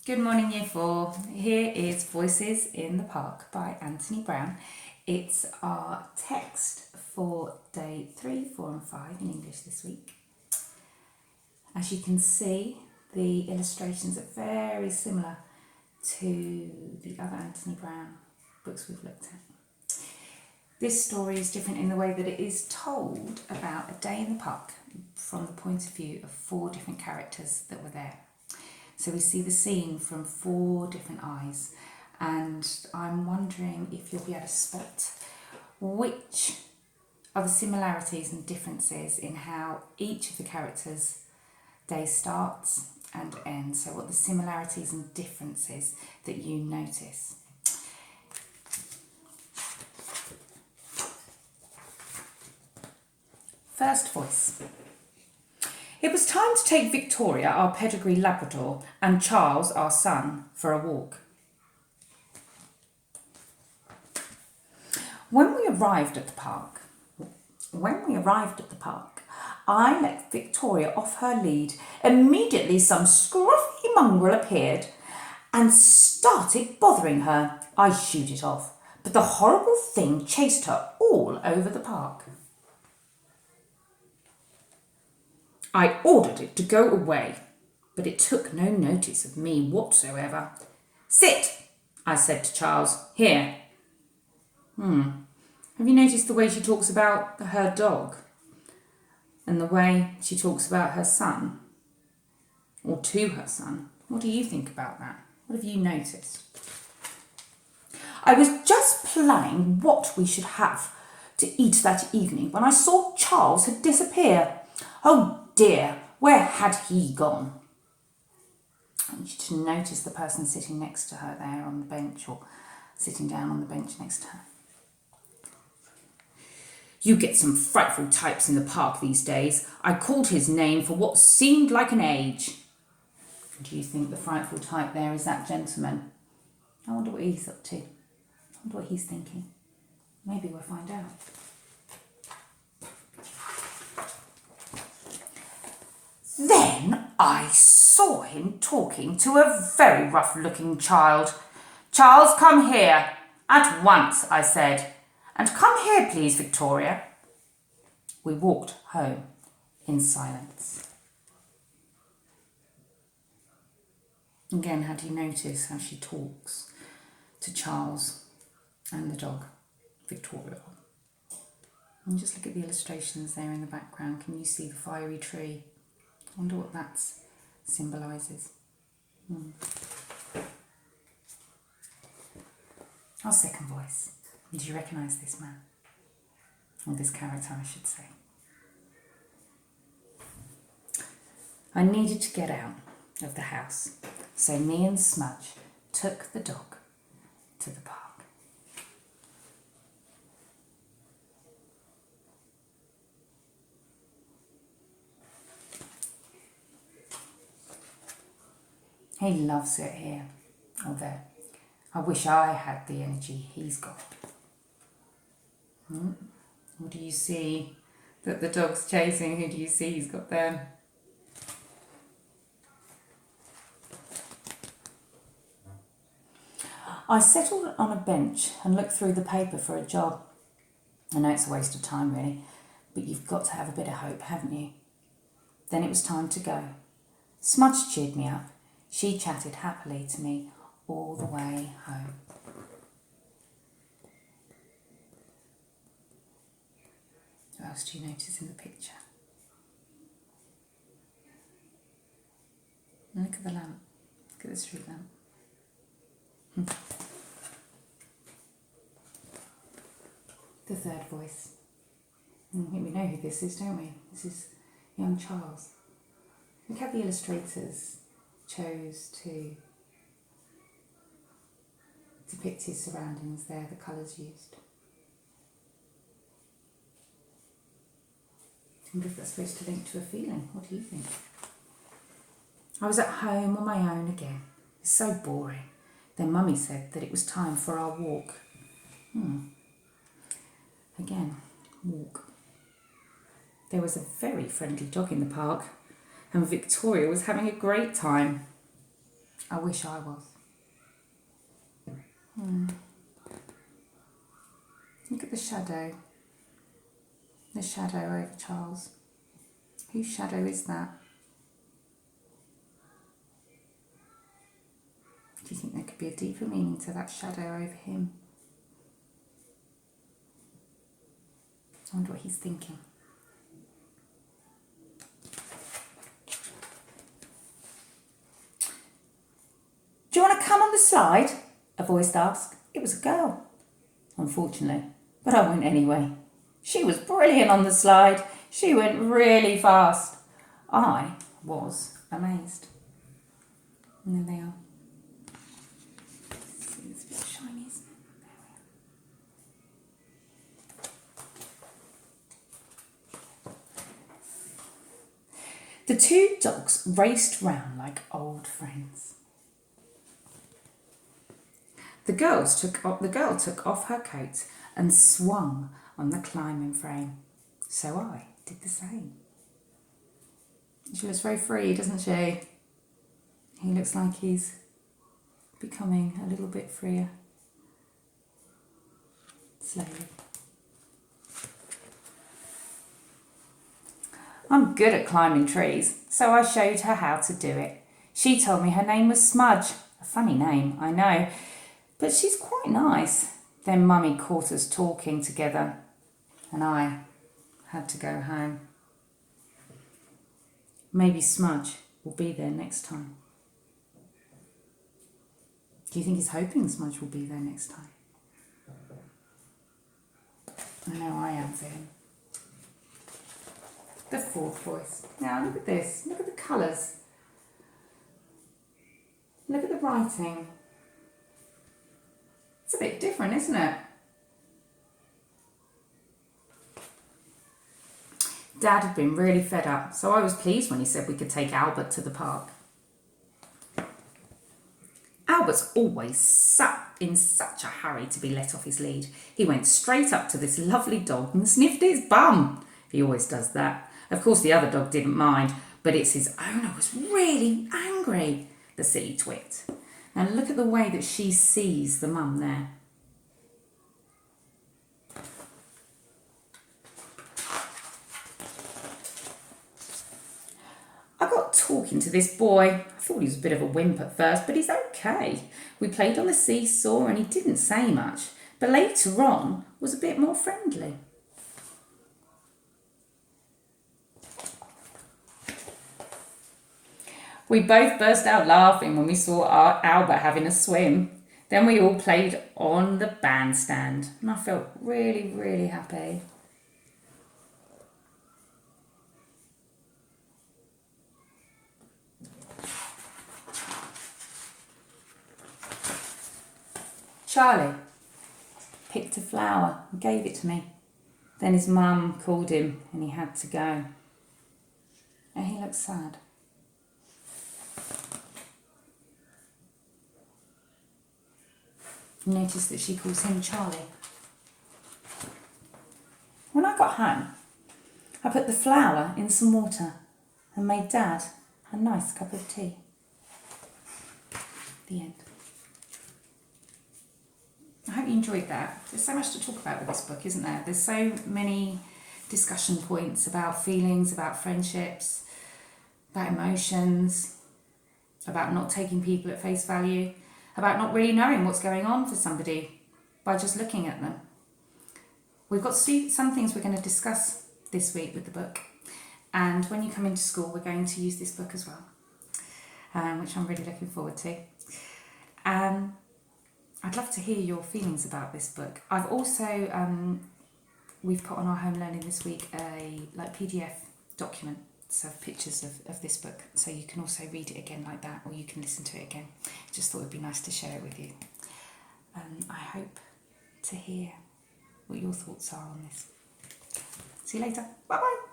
Good morning, Year 4. Here is Voices in the Park by Anthony Brown. It's our text for day 3, 4 and 5 in English this week. As you can see, the illustrations are very similar to the other Anthony Brown books we've looked at. This story is different in the way that it is told about a day in the park from the point of view of 4 different characters that were there. So we see the scene from 4 different eyes, and I'm wondering if you'll be able to spot which are the similarities and differences in how each of the characters' day starts and ends. So what the similarities and differences that you notice. First voice. It was time to take Victoria, our pedigree Labrador, and Charles, our son, for a walk. When we arrived at the park, I let Victoria off her lead. Immediately some scruffy mongrel appeared and started bothering her. I shooed it off, but the horrible thing chased her all over the park. I ordered it to go away, but it took no notice of me whatsoever. Sit, I said to Charles. Here. Have you noticed the way she talks about her dog? And the way she talks about her son? Or to her son? What do you think about that? What have you noticed? I was just planning what we should have to eat that evening when I saw Charles had disappeared. Oh dear, where had he gone? I want you to notice the person sitting next to her there on the bench, or sitting down on the bench next to her. You get some frightful types in the park these days. I called his name for what seemed like an age. Do you think the frightful type there is that gentleman? I wonder what he's up to. I wonder what he's thinking. Maybe we'll find out. Then I saw him talking to a very rough-looking child. Charles, come here. At once, I said. And come here, please, Victoria. We walked home in silence. Again, how do you notice how she talks to Charles and the dog, Victoria? And just look at the illustrations there in the background. Can you see the fiery tree? I wonder what that symbolises. Our second voice. Did you recognise this man? Or this character, I should say. I needed to get out of the house, so me and Smudge took the dog to the park. He loves it here, or there. I wish I had the energy he's got. What do you see that the dog's chasing? Who do you see he's got there? I settled on a bench and looked through the paper for a job. I know it's a waste of time, really, but you've got to have a bit of hope, haven't you? Then it was time to go. Smudge cheered me up. She chatted happily to me all the way home. What else do you notice in the picture? And look at the lamp. Look at the street lamp. The third voice. I think we know who this is, don't we? This is young Charles. Look how the illustrators chose to depict his surroundings there, the colours used. I wonder if that's supposed to link to a feeling. What do you think? I was at home on my own again. It's so boring. Then Mummy said that it was time for our walk. Again, walk. There was a very friendly dog in the park, and Victoria was having a great time. I wish I was. Look at the shadow. The shadow over Charles. Whose shadow is that? Do you think there could be a deeper meaning to that shadow over him? I wonder what he's thinking. Do you want to come on the slide? A voice asked. It was a girl, unfortunately, but I went anyway. She was brilliant on the slide. She went really fast. I was amazed. And there they are. See, it's a bit shiny, isn't it? There we are. The two dogs raced round like old friends. The girl took off her coat and swung on the climbing frame. So I did the same. She looks very free, doesn't she? He looks like he's becoming a little bit freer. Slowly. I'm good at climbing trees, so I showed her how to do it. She told me her name was Smudge. A funny name, I know, but she's quite nice. Then Mummy caught us talking together, and I had to go home. Maybe Smudge will be there next time. Do you think he's hoping Smudge will be there next time? I know I am for him. The fourth voice. Now look at this. Look at the colours. Look at the writing. It's a bit different, isn't it? Dad had been really fed up, so I was pleased when he said we could take Albert to the park. Albert's always in such a hurry to be let off his lead. He went straight up to this lovely dog and sniffed its bum. He always does that. Of course, the other dog didn't mind, but it's his owner was really angry, the silly twit. Now look at the way that she sees the mum there. I got talking to this boy. I thought he was a bit of a wimp at first, but he's okay. We played on the seesaw and he didn't say much, but later on was a bit more friendly. We both burst out laughing when we saw Albert having a swim. Then we all played on the bandstand and I felt really, really happy. Charlie picked a flower and gave it to me. Then his mum called him and he had to go. And he looked sad. Notice that she calls him Charlie. When I got home, I put the flower in some water and made Dad a nice cup of tea. The end. I hope you enjoyed that. There's so much to talk about with this book, isn't there? There's so many discussion points about feelings, about friendships, about emotions, about not taking people at face value, about not really knowing what's going on for somebody by just looking at them. We've got some things we're going to discuss this week with the book, and when you come into school we're going to use this book as well, which I'm really looking forward to. I'd love to hear your feelings about this book. I've also, we've put on our home learning this week a PDF document of pictures of this book, so you can also read it again like that, or you can listen to it again. Just thought it'd be nice to share it with you. I hope to hear what your thoughts are on this. See you later. Bye bye.